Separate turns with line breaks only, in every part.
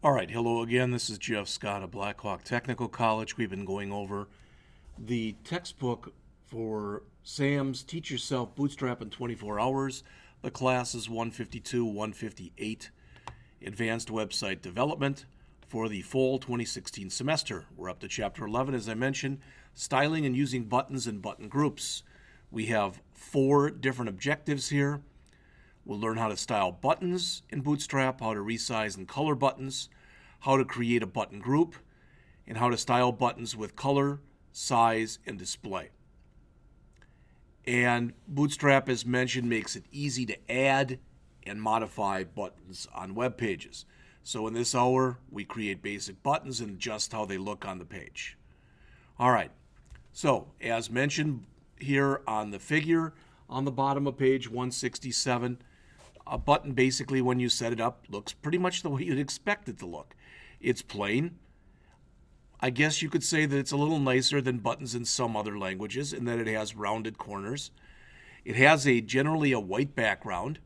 All right, hello again. This is Jeff Scott of Blackhawk Technical College. We've been going over the textbook for Sam's Teach Yourself Bootstrap in 24 Hours. The class is 152, 158, Advanced Website Development for the fall 2016 semester. We're up to Chapter 11, as I mentioned, styling and using buttons and button groups. We have 4 different objectives here. We'll learn how to style buttons in Bootstrap, how to resize and color buttons, how to create a button group, and how to style buttons with color, size, and display. And Bootstrap, as mentioned, makes it easy to add and modify buttons on web pages. So in this hour, we create basic buttons and adjust how they look on the page. All right, so as mentioned here on the figure on the bottom of page 167, a button basically when you set it up looks pretty much the way you'd expect it to look. It's plain. I guess you could say that it's a little nicer than buttons in some other languages in that it has rounded corners. It has generally a white background,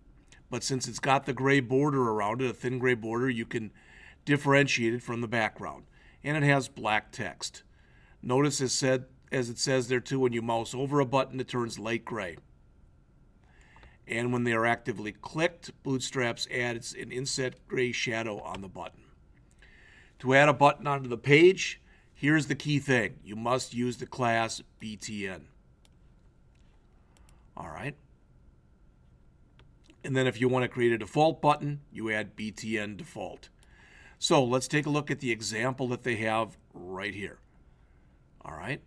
but since it's got the gray border around it, a thin gray border, you can differentiate it from the background. And it has black text. Notice as it says there too, when you mouse over a button, it turns light gray. And when they are actively clicked, Bootstrap adds an inset gray shadow on the button. To add a button onto the page, here's the key thing. You must use the class btn. All right. And then if you want to create a default button, you add btn default. So let's take a look at the example that they have right here. All right.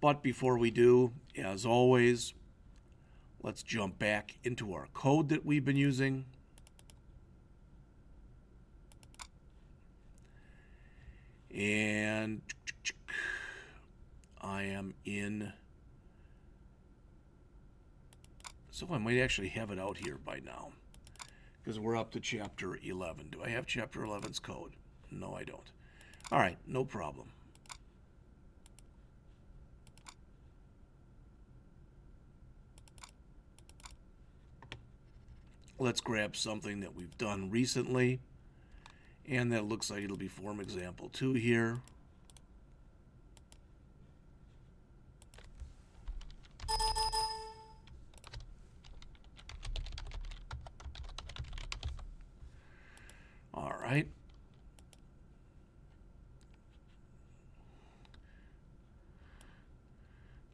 But before we do, as always, let's jump back into our code that we've been using. And I am in, so I might actually have it out here by now because we're up to Chapter 11. Do I have Chapter 11's code? No, I don't. All right, no problem. Let's grab something that we've done recently, and that looks like it'll be form example 2 here. All right.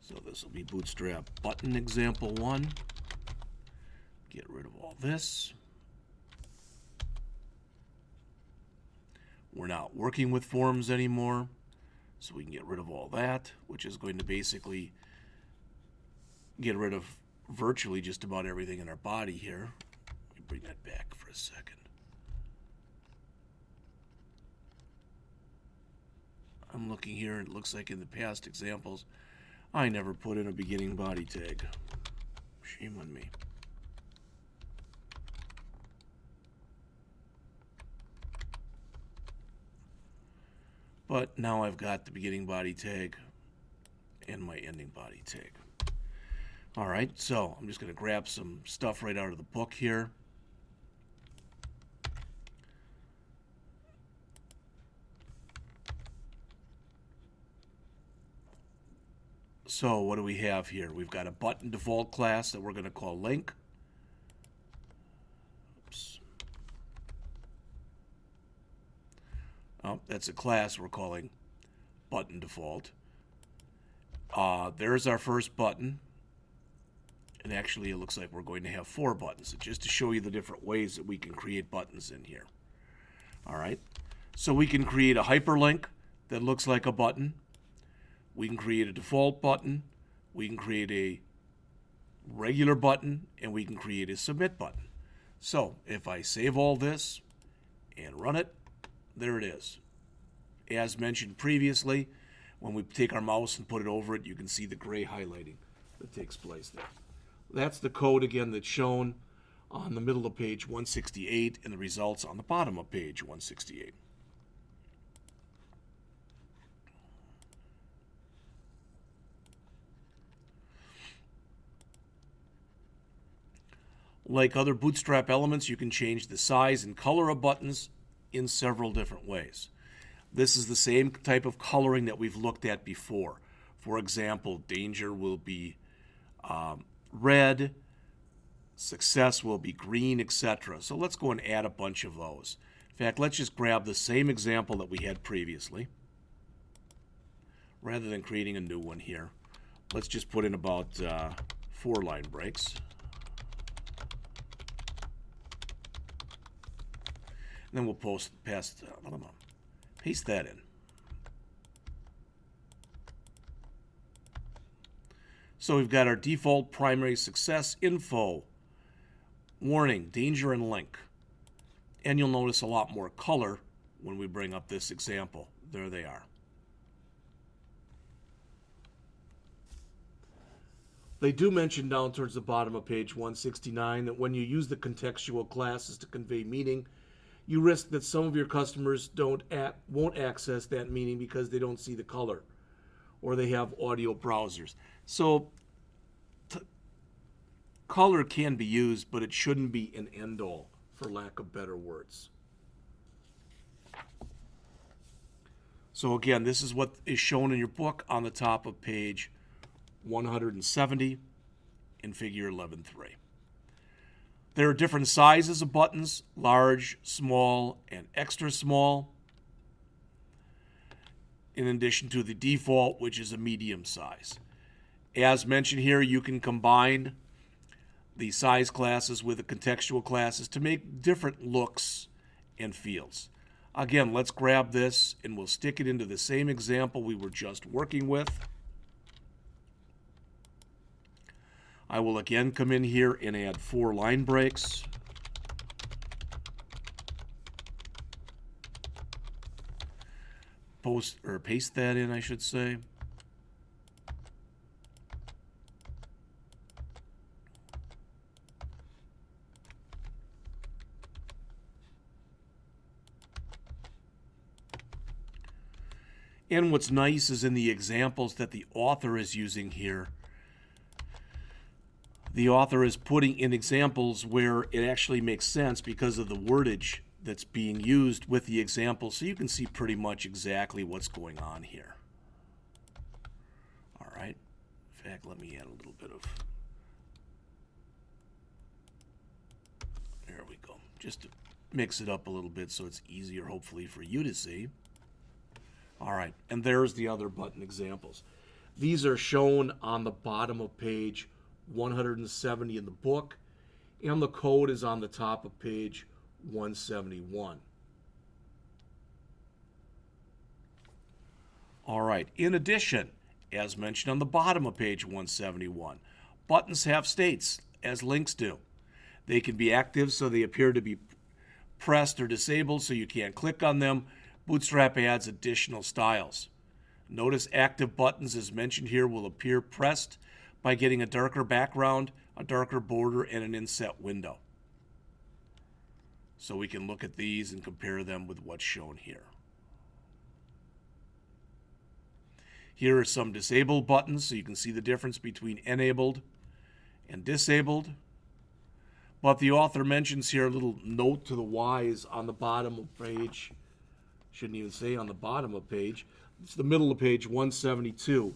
So this will be Bootstrap button example 1. Get rid of all this. We're not working with forms anymore, so we can get rid of all that, which is going to basically get rid of virtually just about everything in our body here. Let me bring that back for a second. I'm looking here, and it looks like in the past examples, I never put in a beginning body tag. Shame on me. But now I've got the beginning body tag and my ending body tag. All right, so I'm just going to grab some stuff right out of the book here. So what do we have here? We've got a button default class that we're going to call link. Oops. Oh, that's a class we're calling button default. There's our first button. And actually, it looks like we're going to have 4 buttons, just to show you the different ways that we can create buttons in here. All right. So we can create a hyperlink that looks like a button. We can create a default button. We can create a regular button. And we can create a submit button. So if I save all this and run it, there it is. As mentioned previously, when we take our mouse and put it over it, you can see the gray highlighting that takes place there. That's the code again that's shown on the middle of page 168 and the results on the bottom of page 168. Like other Bootstrap elements, you can change the size and color of buttons in several different ways. This is the same type of coloring that we've looked at before. For example, danger will be red, success will be green, etc. So let's go and add a bunch of those. In fact, let's just grab the same example that we had previously. Rather than creating a new one here, let's just put in about 4 line breaks. And then we'll paste that in. So we've got our default primary success info, warning, danger, and link. And you'll notice a lot more color when we bring up this example. There they are. They do mention down towards the bottom of page 169 that when you use the contextual classes to convey meaning, you risk that some of your customers won't access that meaning because they don't see the color or they have audio browsers. So color can be used, but it shouldn't be an end-all, for lack of better words. So again, this is what is shown in your book on the top of page 170 in figure 11.3. There are different sizes of buttons, large, small, and extra small, in addition to the default, which is a medium size. As mentioned here, you can combine the size classes with the contextual classes to make different looks and feels. Again, let's grab this and we'll stick it into the same example we were just working with. I will again come in here and add 4 line breaks. Paste that in, I should say. And what's nice is in the examples that the author is using here, the author is putting in examples where it actually makes sense because of the wordage that's being used with the example, so you can see pretty much exactly what's going on here. All right. In fact, let me add a little bit of, there we go, just to mix it up a little bit so it's easier, hopefully, for you to see. All right, and there's the other button examples. These are shown on the bottom of page 170 in the book, and the code is on the top of page 171. All right, in addition, as mentioned on the bottom of page 171, buttons have states, as links do. They can be active, so they appear to be pressed, or disabled, so you can't click on them. Bootstrap adds additional styles. Notice active buttons, as mentioned here, will appear pressed by getting a darker background, a darker border, and an inset window. So we can look at these and compare them with what's shown here. Here are some disabled buttons, so you can see the difference between enabled and disabled. But the author mentions here a little note to the wise on the bottom of page, shouldn't even say on the bottom of page, it's the middle of page 172.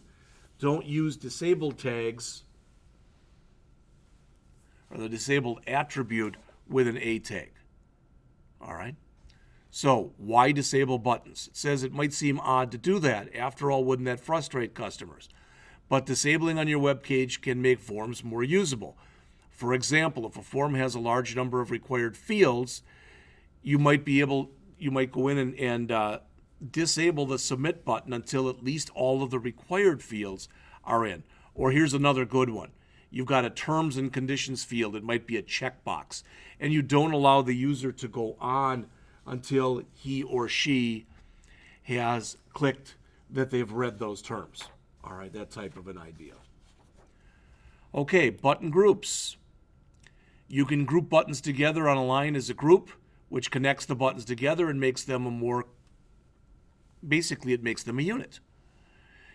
Don't use disabled tags or the disabled attribute with an A tag. All right. So why disable buttons? It says it might seem odd to do that. After all, wouldn't that frustrate customers? But disabling on your web page can make forms more usable. For example, if a form has a large number of required fields, you might go in and disable the submit button until at least all of the required fields are in. Or here's another good one. You've got a terms and conditions field. It might be a checkbox. And you don't allow the user to go on until he or she has clicked that they've read those terms. All right, that type of an idea. Okay, button groups. You can group buttons together on a line as a group, which connects the buttons together and makes them basically it makes them a unit.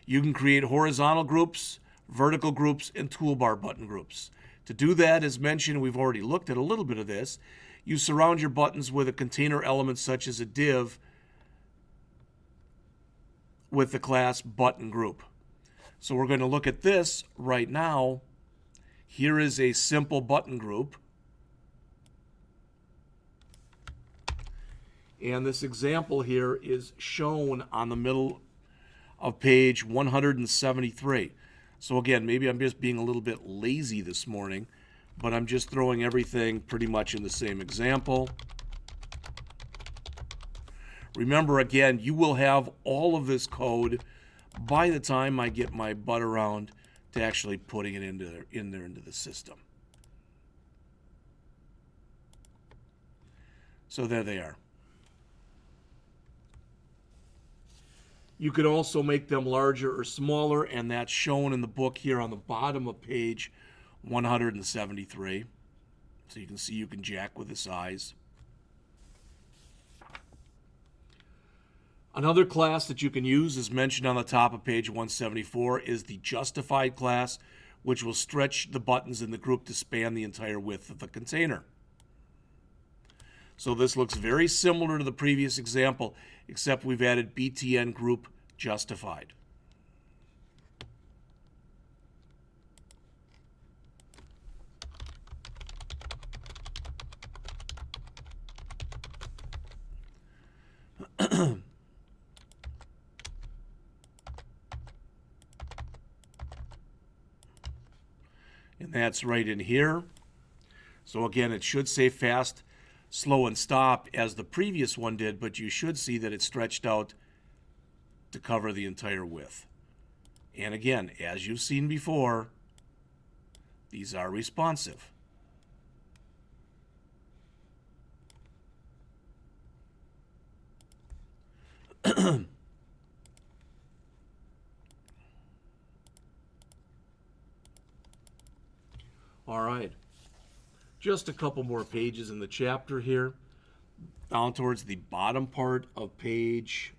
You can create horizontal groups, vertical groups, and toolbar button groups. To do that, as mentioned, we've already looked at a little bit of this, you surround your buttons with a container element such as a div with the class button group. So we're going to look at this right now. Here is a simple button group. And this example here is shown on the middle of page 173. So again, maybe I'm just being a little bit lazy this morning, but I'm just throwing everything pretty much in the same example. Remember, again, you will have all of this code by the time I get my butt around to actually putting it into the system. So there they are. You could also make them larger or smaller, and that's shown in the book here on the bottom of page 173. So you can see you can jack with the size. Another class that you can use, as mentioned on the top of page 174, is the justified class, which will stretch the buttons in the group to span the entire width of the container. So this looks very similar to the previous example, except we've added BTN group justified. And that's right in here. So again, it should say fast, slow, and stop as the previous one did, but you should see that it's stretched out to cover the entire width. And again, as you've seen before, these are responsive. All right, just a couple more pages in the chapter here. Down towards the bottom part of page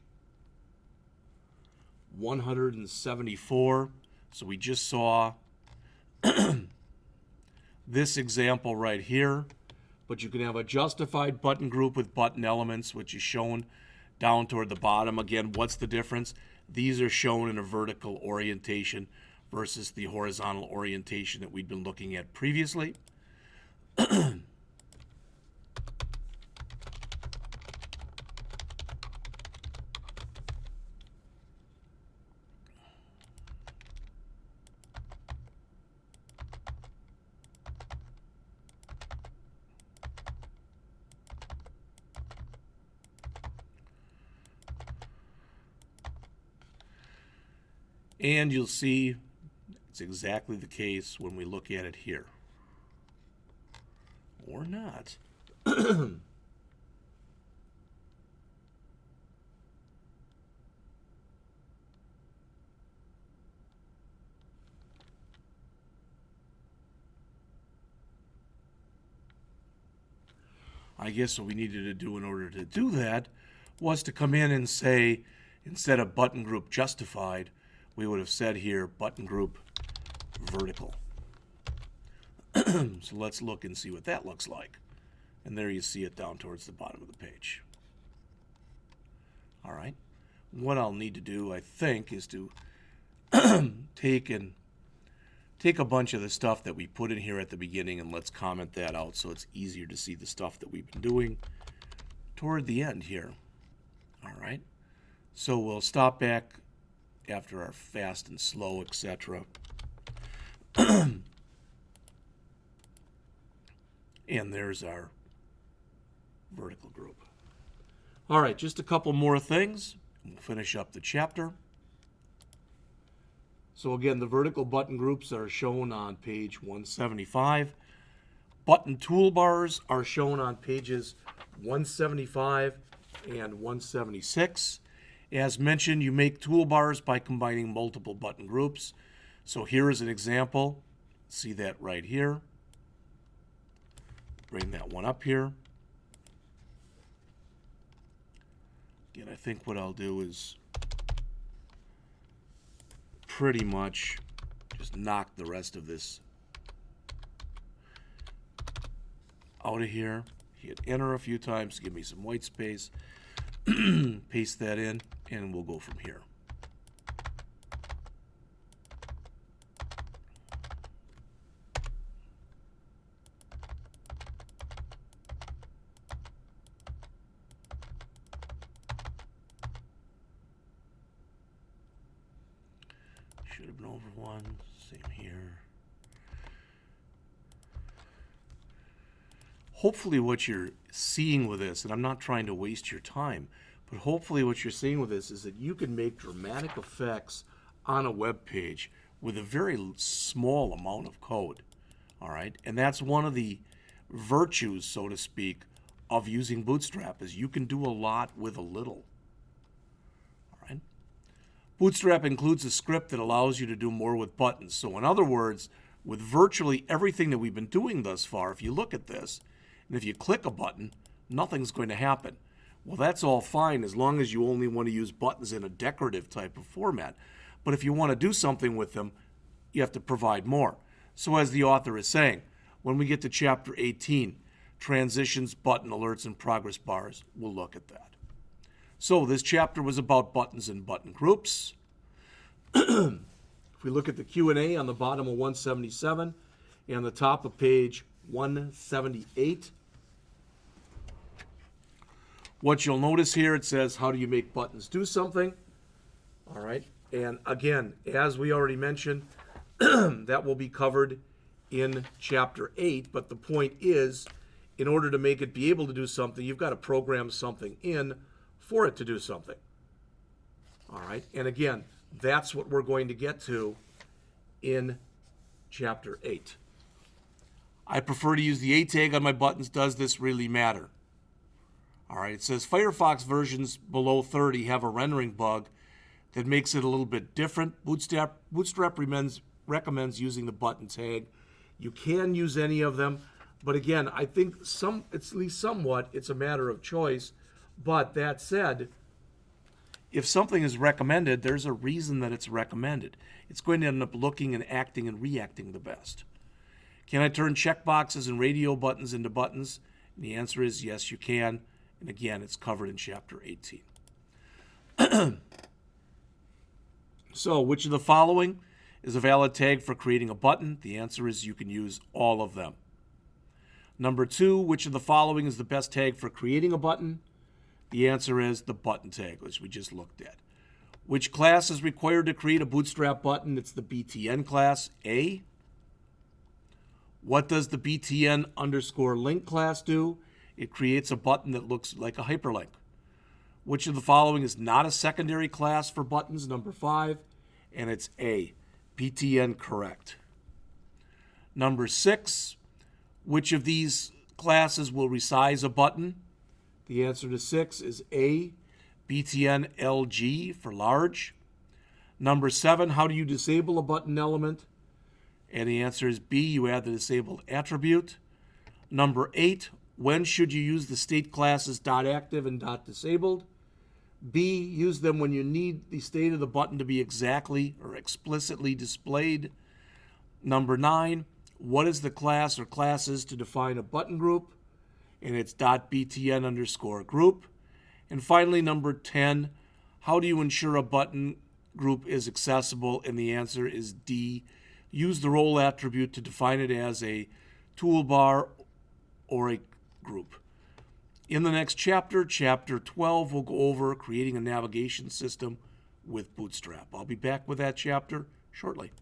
174. So we just saw this example right here, but you can have a justified button group with button elements, which is shown down toward the bottom. Again, what's the difference? These are shown in a vertical orientation versus the horizontal orientation that we'd been looking at previously. And you'll see it's exactly the case when we look at it here. Or not. I guess what we needed to do in order to do that was to come in and say, instead of button group justified, we would have said here button group vertical. So let's look and see what that looks like. And there you see it down towards the bottom of the page. All right. What I'll need to do, I think, is to take a bunch of the stuff that we put in here at the beginning and let's comment that out so it's easier to see the stuff that we've been doing toward the end here. All right. So we'll stop back after our fast and slow, etc. And there's our vertical group. All right, just a couple more things. We'll finish up the chapter. So again, the vertical button groups are shown on page 175. Button toolbars are shown on pages 175 and 176. As mentioned, you make toolbars by combining multiple button groups. So here is an example. See that right here. Bring that one up here. Again, I think what I'll do is pretty much just knock the rest of this out of here hit enter a few times to give me some white space, paste that in, and we'll go from here. Should have been over one. Same here. Hopefully what you're seeing with this, and I'm not trying to waste your time, but hopefully what you're seeing with this is that you can make dramatic effects on a web page with a very small amount of code. All right? And that's one of the virtues, so to speak, of using Bootstrap, is you can do a lot with a little. Bootstrap includes a script that allows you to do more with buttons. So in other words, with virtually everything that we've been doing thus far, if you look at this, and if you click a button, nothing's going to happen. Well, that's all fine as long as you only want to use buttons in a decorative type of format. But if you want to do something with them, you have to provide more. So as the author is saying, when we get to Chapter 18, transitions, button alerts, and progress bars, we'll look at that. So this chapter was about buttons and button groups. If we look at the Q&A on the bottom of 177 and the top of page 178, what you'll notice here, it says, how do you make buttons do something? All right. And again, as we already mentioned, that will be covered in Chapter 8. But the point is, in order to make it be able to do something, you've got to program something in for it to do something. All right, and again, that's what we're going to get to in Chapter 8. I prefer to use the A tag on my buttons. Does this really matter? All right, it says Firefox versions below 30 have a rendering bug that makes it a little bit different. Bootstrap recommends using the button tag. You can use any of them, but again, I think it's at least somewhat, it's a matter of choice. But that said, if something is recommended, there's a reason that it's recommended. It's going to end up looking and acting and reacting the best. Can I turn checkboxes and radio buttons into buttons? And the answer is yes, you can. And again, it's covered in Chapter 18. So, which of the following is a valid tag for creating a button? The answer is you can use all of them. Number 2, which of the following is the best tag for creating a button? The answer is the button tag, which we just looked at. Which class is required to create a Bootstrap button? It's the BTN class, A. What does the BTN underscore link class do? It creates a button that looks like a hyperlink. Which of the following is not a secondary class for buttons? Number 5, and it's A. BTN correct. Number 6, which of these classes will resize a button? The answer to 6 is A, BTN LG for large. Number 7, how do you disable a button element? And the answer is B, you add the disabled attribute. Number 8, when should you use the state classes .active and .disabled? B, use them when you need the state of the button to be exactly or explicitly displayed. Number 9, what is the class or classes to define a button group? And it's .btn underscore group. And finally, number 10, how do you ensure a button group is accessible? And the answer is D, use the role attribute to define it as a toolbar or a group. In the next chapter, Chapter 12, we'll go over creating a navigation system with Bootstrap. I'll be back with that chapter shortly.